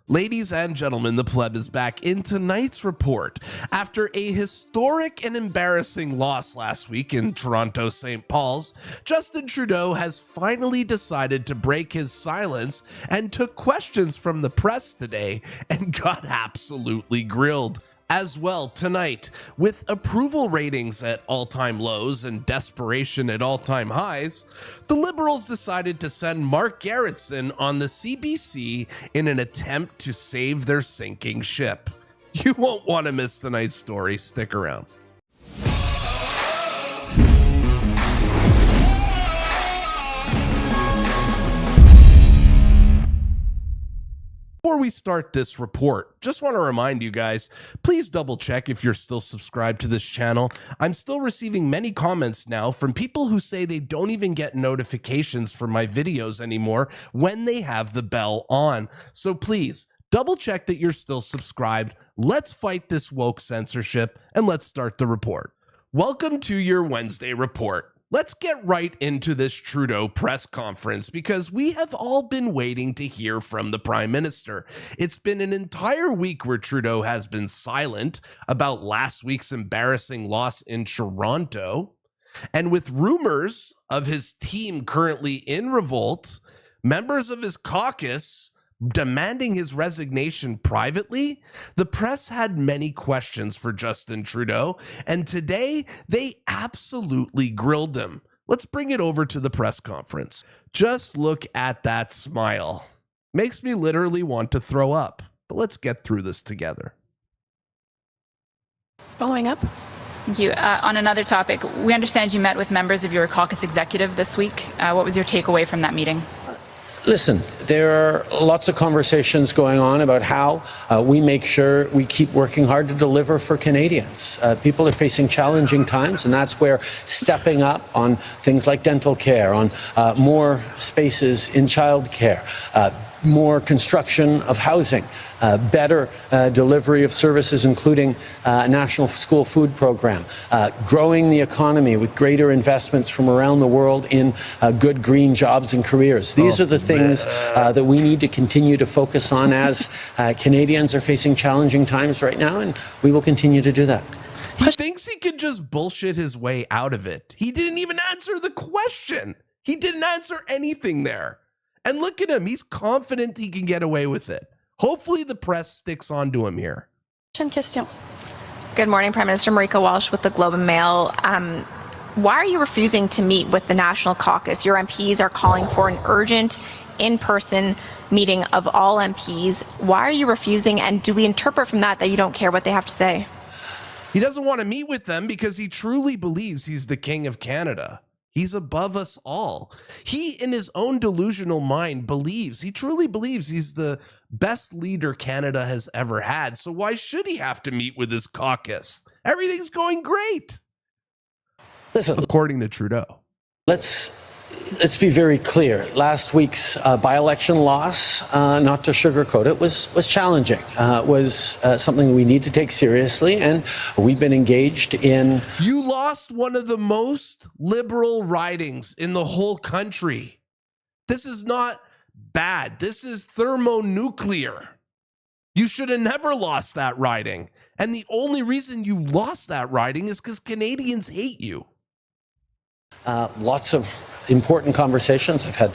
Ladies and gentlemen, the Pleb is back in tonight's report. After a historic and embarrassing loss last week in Toronto St. Paul's, Justin Trudeau has finally decided to break his silence and took questions from the press today and got absolutely grilled. As well tonight, with approval ratings at all-time lows and desperation at all-time highs, the Liberals decided to send Mark Gerretsen on the CBC in an attempt to save their sinking ship. You won't want to miss tonight's story. Stick around. Before we start this report, just want to remind you guys, please double check if you're still subscribed to this channel. I'm still receiving many comments now from people who say they don't even get notifications for my videos anymore when they have the bell on. So please double check that you're still subscribed. Let's fight this woke censorship and let's start the report. Welcome to your Wednesday report. Let's get right into this Trudeau press conference because we have all been waiting to hear from the Prime Minister. It's been an entire week where Trudeau has been silent about last week's embarrassing loss in Toronto. And with rumors of his team currently in revolt, members of his caucus demanding his resignation privately, the press had many questions for Justin Trudeau, and today they absolutely grilled him. Let's bring it over to the press conference. Just look at that smile. Makes me literally want to throw up, but let's get through this together. Following up. Thank you. On another topic, we understand you met with members of your caucus executive this week. What was your takeaway from that meeting? Listen, there are lots of conversations going on about how we make sure we keep working hard to deliver for Canadians. People are facing challenging times, and that's where stepping up on things like dental care, on more spaces in childcare, more construction of housing, better delivery of services, including a national school food program, growing the economy with greater investments from around the world in good green jobs and careers. These are the things that we need to continue to focus on as Canadians are facing challenging times right now, and we will continue to do that. He thinks he could just bullshit his way out of it. He didn't even answer the question. He didn't answer anything there. And look at him. He's confident he can get away with it. Hopefully the press sticks on to him here. Question. Good morning, Prime Minister. Marika Walsh with the Globe and Mail. Why are you refusing to meet with the National Caucus? Your MPs are calling for an urgent in-person meeting of all MPs. Why are you refusing? And do we interpret from that you don't care what they have to say? He doesn't want to meet with them because he truly believes he's the king of Canada. He's above us all. He, in his own delusional mind, he truly believes he's the best leader Canada has ever had. So why should he have to meet with his caucus? Everything's going great. Listen, according to Trudeau. Let's be very clear. Last week's by-election loss, not to sugarcoat it, was challenging. Was something we need to take seriously, and we've been engaged in. You lost one of the most liberal ridings in the whole country. This is not bad. This is thermonuclear. You should have never lost that riding. And the only reason you lost that riding is because Canadians hate you. Lots of important conversations. I've had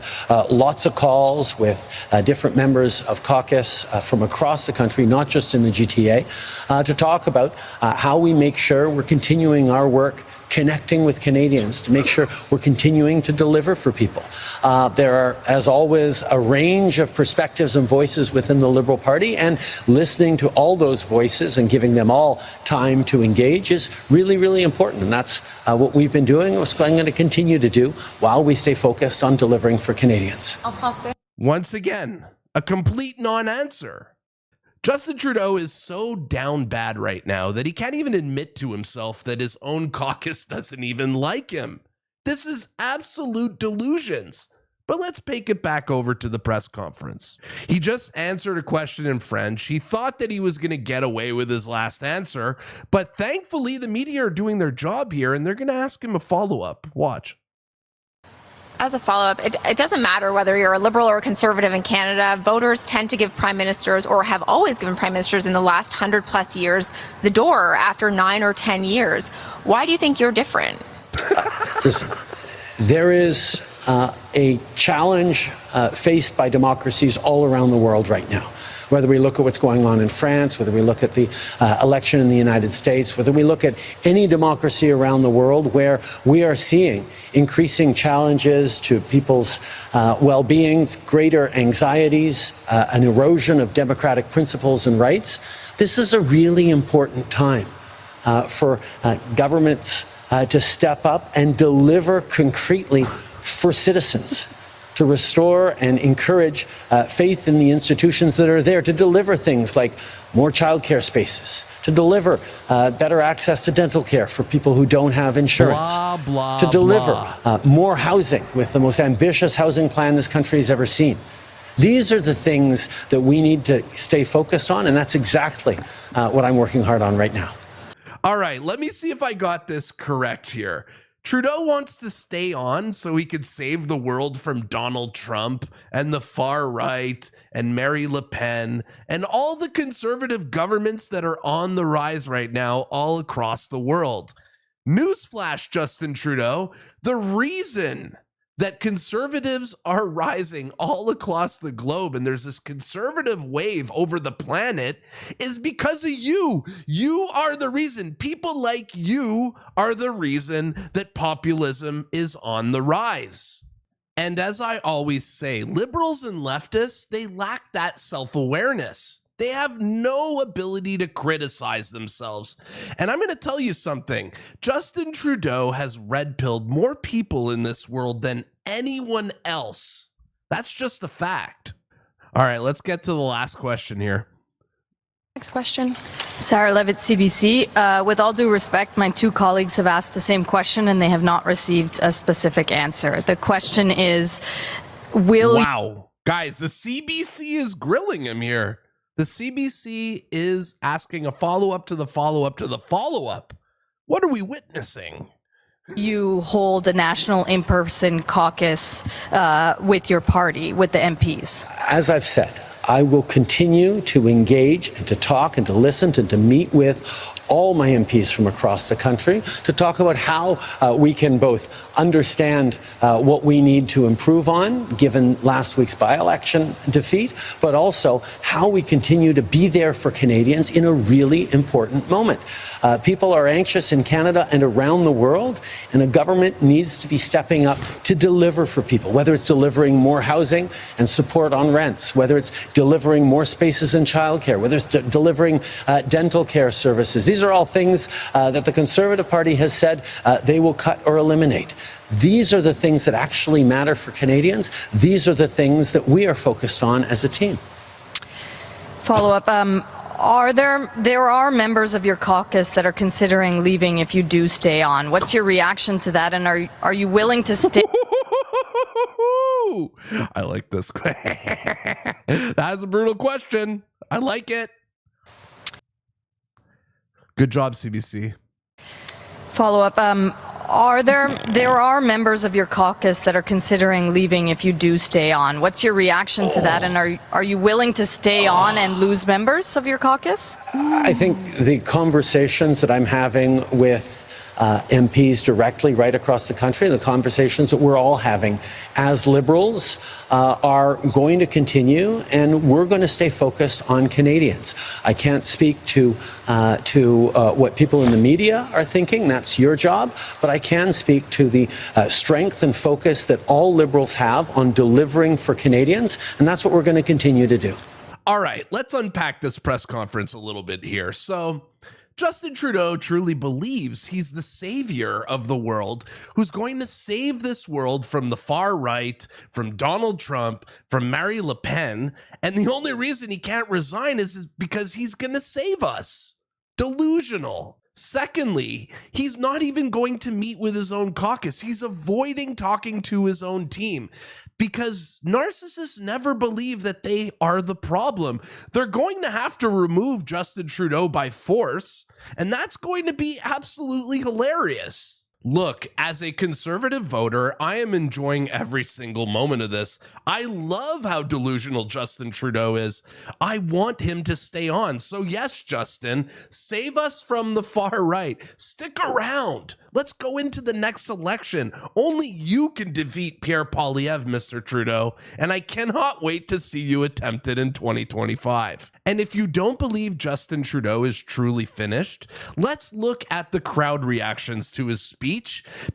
lots of calls with different members of caucus from across the country, not just in the GTA, to talk about how we make sure we're continuing our work connecting with Canadians, to make sure we're continuing to deliver for people. There are, as always, a range of perspectives and voices within the Liberal Party, and listening to all those voices and giving them all time to engage is really, really important. And that's what we've been doing, and what I'm going to continue to do while we stay focused on delivering for Canadians. Once again, a complete non-answer. Justin Trudeau is so down bad right now that he can't even admit to himself that his own caucus doesn't even like him. This is absolute delusions. But let's take it back over to the press conference. He just answered a question in French. He thought that he was going to get away with his last answer, but thankfully the media are doing their job here and they're going to ask him a follow-up. Watch. As a follow-up, it doesn't matter whether you're a Liberal or a Conservative in Canada. Voters tend to give Prime Ministers, or have always given Prime Ministers in the last 100+ years, the door after 9 or 10 years. Why do you think you're different? Listen, there is a challenge faced by democracies all around the world right now. Whether we look at what's going on in France, whether we look at the election in the United States, whether we look at any democracy around the world where we are seeing increasing challenges to people's well-beings, greater anxieties, an erosion of democratic principles and rights, this is a really important time for governments to step up and deliver concretely for citizens, to restore and encourage faith in the institutions that are there, to deliver things like more childcare spaces, to deliver better access to dental care for people who don't have insurance, to deliver more housing with the most ambitious housing plan this country has ever seen. These are the things that we need to stay focused on, and that's exactly what I'm working hard on right now. All right, let me see if I got this correct here. Trudeau wants to stay on so he could save the world from Donald Trump and the far right and Marine Le Pen and all the conservative governments that are on the rise right now all across the world. Newsflash, Justin Trudeau, the reason that conservatives are rising all across the globe and there's this conservative wave over the planet is because of you. You are the reason. People like you are the reason that populism is on the rise. And as I always say, liberals and leftists, they lack that self-awareness. They have no ability to criticize themselves. And I'm going to tell you something. Justin Trudeau has red-pilled more people in this world than anyone else. That's just a fact. All right, let's get to the last question here. Next question. Sarah Levitt, CBC. With all due respect, my two colleagues have asked the same question and they have not received a specific answer. The question is, Wow. Guys, the CBC is grilling him here. The CBC is asking a follow-up to the follow-up to the follow-up. What are we witnessing? you hold a national in-person caucus with your party, with the MPs? As I've said, I will continue to engage and to talk and to listen and to meet with all my MPs from across the country to talk about how we can both understand what we need to improve on, given last week's by-election defeat, but also how we continue to be there for Canadians in a really important moment. People are anxious in Canada and around the world, and a government needs to be stepping up to deliver for people, whether it's delivering more housing and support on rents, whether it's delivering more spaces in childcare, whether it's delivering dental care services. These are all things that the Conservative Party has said they will cut or eliminate. These are the things that actually matter for Canadians. These are the things that we are focused on as a team. Follow up. There are members of your caucus that are considering leaving if you do stay on. What's your reaction to that? And are you willing to stay? I like this. That's a brutal question. I like it. Good job, CBC. Follow up. There are members of your caucus that are considering leaving if you do stay on. What's your reaction to that? And are you willing to stay on and lose members of your caucus? I think the conversations that I'm having with MPs directly right across the country, the conversations that we're all having as Liberals are going to continue, and we're going to stay focused on Canadians. I can't speak to what people in the media are thinking. That's your job. But I can speak to the strength and focus that all Liberals have on delivering for Canadians, and that's what we're going to continue to do. All right, let's unpack this press conference a little bit here. So, Justin Trudeau truly believes he's the savior of the world, who's going to save this world from the far right, from Donald Trump, from Marine Le Pen. And the only reason he can't resign is because he's going to save us. Delusional. Secondly, he's not even going to meet with his own caucus. He's avoiding talking to his own team because narcissists never believe that they are the problem. They're going to have to remove Justin Trudeau by force, and that's going to be absolutely hilarious. Look, as a conservative voter, I am enjoying every single moment of this. I love how delusional Justin Trudeau is. I want him to stay on. So yes, Justin, save us from the far right. Stick around. Let's go into the next election. Only you can defeat Pierre Poilievre, Mr. Trudeau, and I cannot wait to see you attempt it in 2025. And if you don't believe Justin Trudeau is truly finished, let's look at the crowd reactions to his speech,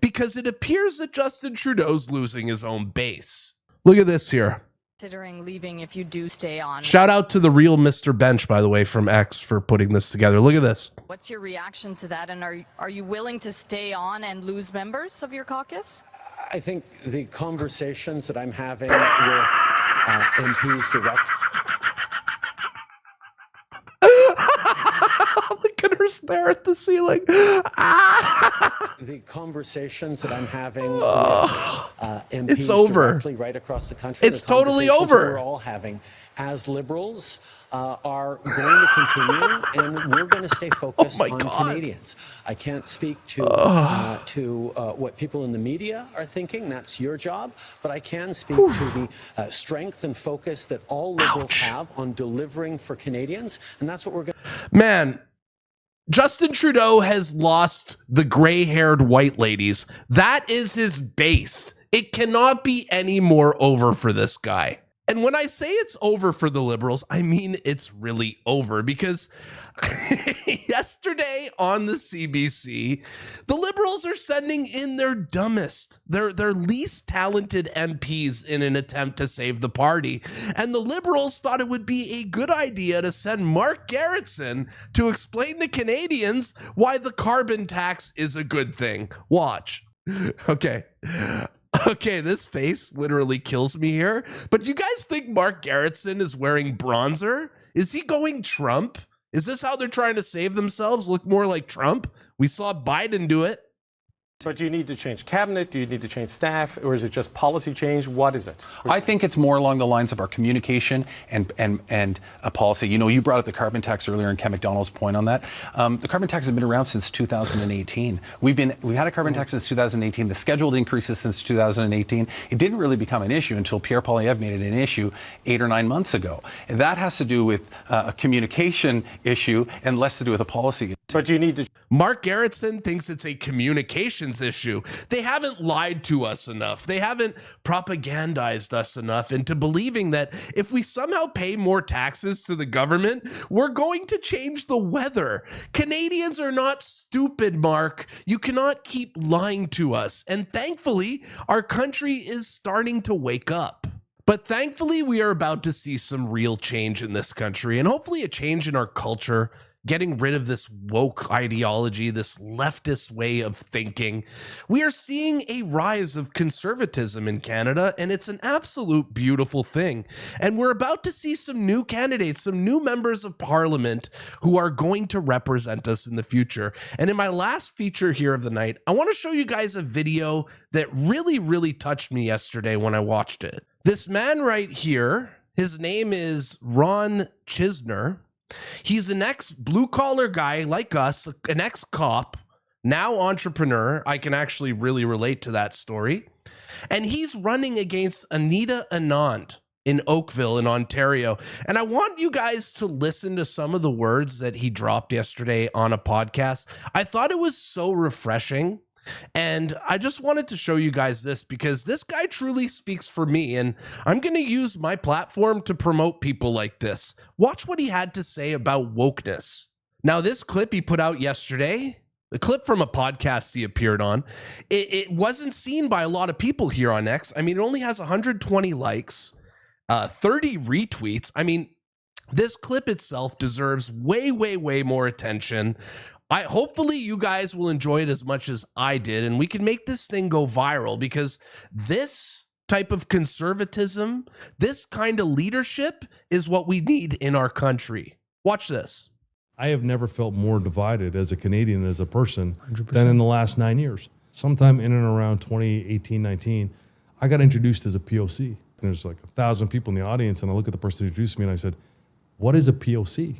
because it appears that Justin Trudeau's losing his own base. Look at this here. Considering leaving if you do stay on. Shout out to the real Mr. Bench, by the way, from X for putting this together. Look at this. What's your reaction to that? And are you willing to stay on and lose members of your caucus? I think the conversations that I'm having with MPs direct. Look at her stare at the ceiling. The conversations that I'm having with MPs It's over. directly right across the country. It's the totally conversations over. We're all having as Liberals are going to continue, and we're going to stay focused on Canadians. I can't speak to what people in the media are thinking. That's your job. But I can speak to the strength and focus that all Liberals have on delivering for Canadians, and that's what we're going to. Man, Justin Trudeau has lost the gray-haired white ladies. That is his base. It cannot be any more over for this guy. And when I say it's over for the Liberals, I mean it's really over, because yesterday on the CBC, the Liberals are sending in their dumbest, their least talented MPs in an attempt to save the party. And the Liberals thought it would be a good idea to send Mark Gerretsen to explain to Canadians why the carbon tax is a good thing. Watch. Okay, this face literally kills me here. But you guys think Mark Gerretsen is wearing bronzer? Is he going Trump? Is this how they're trying to save themselves? Look more like Trump? We saw Biden do it. But do you need to change cabinet? Do you need to change staff? Or is it just policy change? What is it? I think it's more along the lines of our communication and a policy. You know, you brought up the carbon tax earlier, and Ken McDonald's point on that. The carbon tax has been around since 2018. We've had a carbon tax since 2018. The scheduled increases since 2018. It didn't really become an issue until Pierre Poilievre made it an issue 8 or 9 months ago. And that has to do with a communication issue and less to do with a policy. But you need to. Mark Gerretsen thinks it's a communications issue. They haven't lied to us enough. They haven't propagandized us enough into believing that if we somehow pay more taxes to the government, we're going to change the weather. Canadians are not stupid, Mark. You cannot keep lying to us. And thankfully, our country is starting to wake up. But thankfully, we are about to see some real change in this country, and hopefully a change in our culture, getting rid of this woke ideology, this leftist way of thinking. We are seeing a rise of conservatism in Canada, and it's an absolute beautiful thing. And we're about to see some new candidates, some new members of parliament who are going to represent us in the future. And in my last feature here of the night, I want to show you guys a video that really, really touched me yesterday when I watched it. This man right here, his name is Ron Chhinzer. He's an ex-blue-collar guy like us, an ex-cop, now entrepreneur. I can actually really relate to that story. And he's running against Anita Anand in Oakville in Ontario. And I want you guys to listen to some of the words that he dropped yesterday on a podcast. I thought it was so refreshing. And I just wanted to show you guys this because this guy truly speaks for me, and I'm going to use my platform to promote people like this. Watch what he had to say about wokeness. Now, this clip he put out yesterday, the clip from a podcast he appeared on, it wasn't seen by a lot of people here on X. I mean, it only has 120 likes, 30 retweets. I mean, this clip itself deserves way, way, way more attention. Hopefully you guys will enjoy it as much as I did, and we can make this thing go viral, because this type of conservatism, this kind of leadership is what we need in our country. Watch this. I have never felt more divided as a Canadian, as a person, 100%. Than in the last 9 years. Sometime in and around 2018, 19, I got introduced as a POC. And there's like 1,000 people in the audience, and I look at the person who introduced me and I said, "What is a POC?"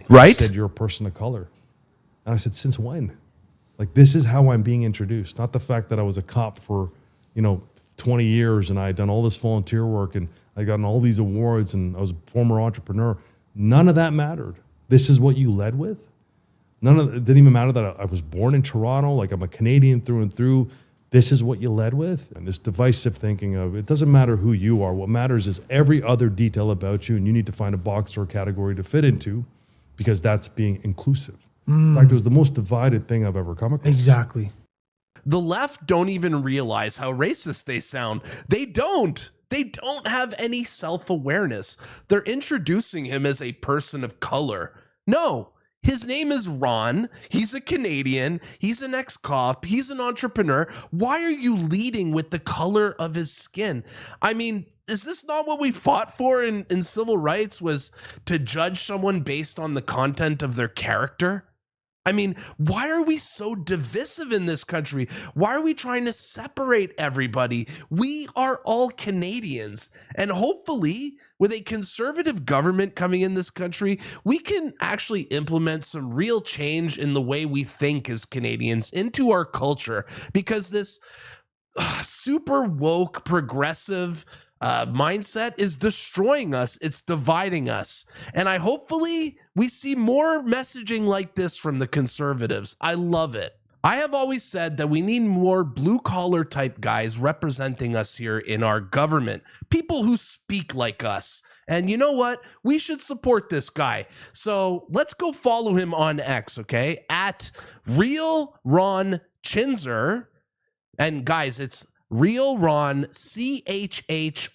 Right? He said, "You're a person of color." And I said, "Since when?" Like, this is how I'm being introduced, not the fact that I was a cop for, 20 years and I had done all this volunteer work and I gotten all these awards and I was a former entrepreneur. None of that mattered. This is what you led with. It didn't even matter that I was born in Toronto. Like, I'm a Canadian through and through. This is what you led with. And this divisive thinking of, it doesn't matter who you are. What matters is every other detail about you, and you need to find a box or a category to fit into, because that's being inclusive. In fact, it was the most divided thing I've ever come across. Exactly. The left don't even realize how racist they sound. They don't. They don't have any self-awareness. They're introducing him as a person of color. No, his name is Ron. He's a Canadian. He's an ex-cop. He's an entrepreneur. Why are you leading with the color of his skin? I mean, is this not what we fought for in civil rights, was to judge someone based on the content of their character? I mean, why are we so divisive in this country? Why are we trying to separate everybody? We are all Canadians. And hopefully, with a conservative government coming in this country, we can actually implement some real change in the way we think as Canadians into our culture. Because this super woke, progressive mindset is destroying us. It's dividing us. And hopefully we see more messaging like this from the conservatives. I love it. I have always said that we need more blue collar type guys representing us here in our government. People who speak like us. And you know what? We should support this guy. So let's go follow him on X, okay? At Real Ron Chhinzer. And guys, it's Real Ron, CHHINZER.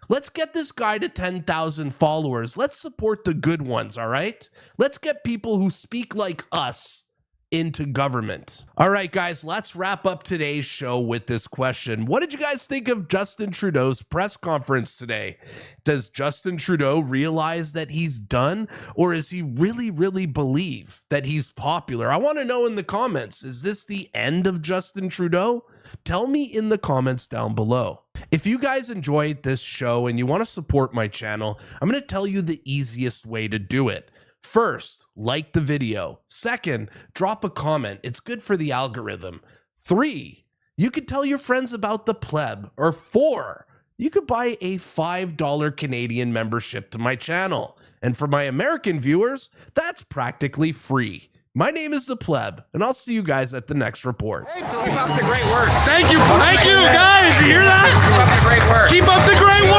Let's get this guy to 10,000 followers. Let's support the good ones, all right? Let's get people who speak like us into government. All right, guys, let's wrap up today's show with this question. What did you guys think of Justin Trudeau's press conference today? Does Justin Trudeau realize that he's done, or is he really believe that he's popular? I want to know in the comments, is this the end of Justin Trudeau? Tell me in the comments down below. If you guys enjoyed this show and you want to support my channel, I'm going to tell you the easiest way to do it. First, like the video. Second, drop a comment. It's good for the algorithm. 3, you could tell your friends about the Pleb. Or 4, you could buy a $5 Canadian membership to my channel. And for my American viewers, that's practically free. My name is the Pleb, and I'll see you guys at the next report. Keep up the great work. Thank you, guys. You hear that? Keep up the great work. Keep up the great work.